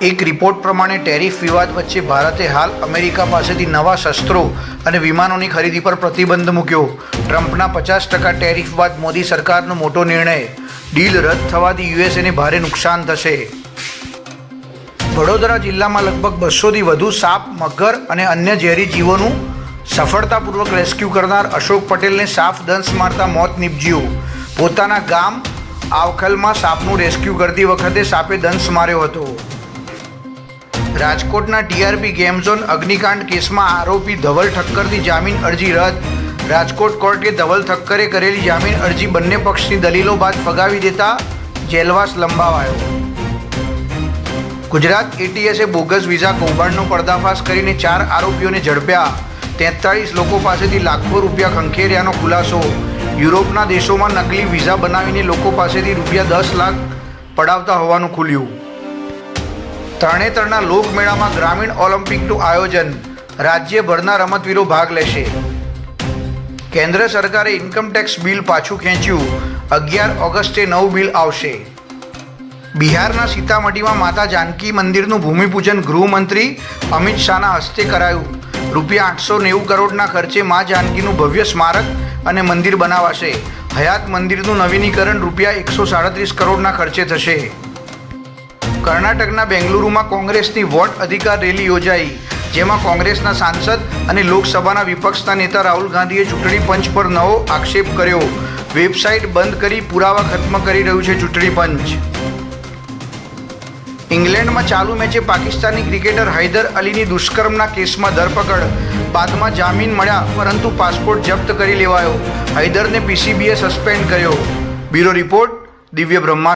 એક રિપોર્ટ પ્રમાણે ટેરિફ વિવાદ વચ્ચે ભારતે હાલ અમેરિકા પાસેથી નવા શસ્ત્રો અને વિમાનોની ખરીદી પર પ્રતિબંધ મૂક્યો। ટ્રમ્પના 50% ટેરિફ બાદ મોદી સરકારનો મોટો નિર્ણય, ડીલ રદ થવાથી યુએસએને ભારે નુકસાન થશે। વડોદરા જિલ્લામાં લગભગ 200થી વધુ સાપ, મગર અને અન્ય ઝેરી જીવોનું સફળતાપૂર્વક રેસ્ક્યુ કરનાર અશોક પટેલને સાપ દંશ મારતા મોત નીપજ્યું। પોતાના ગામ આવખલમાં સાપનું રેસ્ક્યુ કરતી વખતે સાપે દંશ માર્યો હતો। રાજકોટના ટીઆરપી ગેમ ઝોન અગ્નિકાંડ કેસમાં આરોપી ધવલ ઠક્કરની જામીન અરજી રદ। રાજકોટ કોર્ટે ધવલ ઠક્કરે કરેલી જામીન અરજી બંને પક્ષની દલીલો બાદ ફગાવી દેતા જેલવાસ લંબાવાયો। ગુજરાત એટીએસે બોગસ વિઝા કૌભાંડનો પર્દાફાશ કરીને 4 આરોપીઓને ઝડપ્યા। 43 લોકો પાસેથી લાખો રૂપિયા ખંખેર્યાનો ખુલાસો। યુરોપના દેશોમાં નકલી વિઝા બનાવીને લોકો પાસેથી રૂપિયા 10 લાખ પડાવતા હોવાનું ખુલ્યું। તરણેતરના લોકમેળામાં ગ્રામીણ ઓલિમ્પિકનું આયોજન, રાજ્યભરના રમતવીરો ભાગ લેશે। કેન્દ્ર સરકારે ઇન્કમટેક્સ બિલ પાછું ખેંચ્યું, 11 ઓગસ્ટે નવું બિલ આવશે। બિહારના સીતામઢીમાં માતા જાનકી મંદિરનું ભૂમિપૂજન ગૃહમંત્રી અમિત શાહના હસ્તે કરાયું। રૂપિયા 890 કરોડના ખર્ચે મા જાનકીનું ભવ્ય સ્મારક અને મંદિર બનાવાશે। હયાત મંદિરનું નવીનીકરણ રૂપિયા 137 કરોડના ખર્ચે થશે। કર્ણાટકના બેંગલુરુમાં કોંગ્રેસની વોટ અધિકાર રેલી યોજાઈ, જેમાં કોંગ્રેસના સાંસદ અને લોકસભાના વિપક્ષના નેતા રાહુલ ગાંધીએ ચૂંટણી પંચ પર નવો આક્ષેપ કર્યો। વેબસાઇટ બંધ કરી પુરાવા ખત્મ કરી રહ્યું છે ચૂંટણી પંચ। ઇંગ્લેન્ડમાં ચાલુ મેચે પાકિસ્તાની ક્રિકેટર હૈદર અલીની દુષ્કર્મના કેસમાં ધરપકડ, બાદમાં જામીન મળ્યા પરંતુ પાસપોર્ટ જપ્ત કરી લેવાયો। હૈદરને પીસીબીએ સસ્પેન્ડ કર્યો। બ્યુરો રિપોર્ટ, દિવ્ય બ્રહ્મા।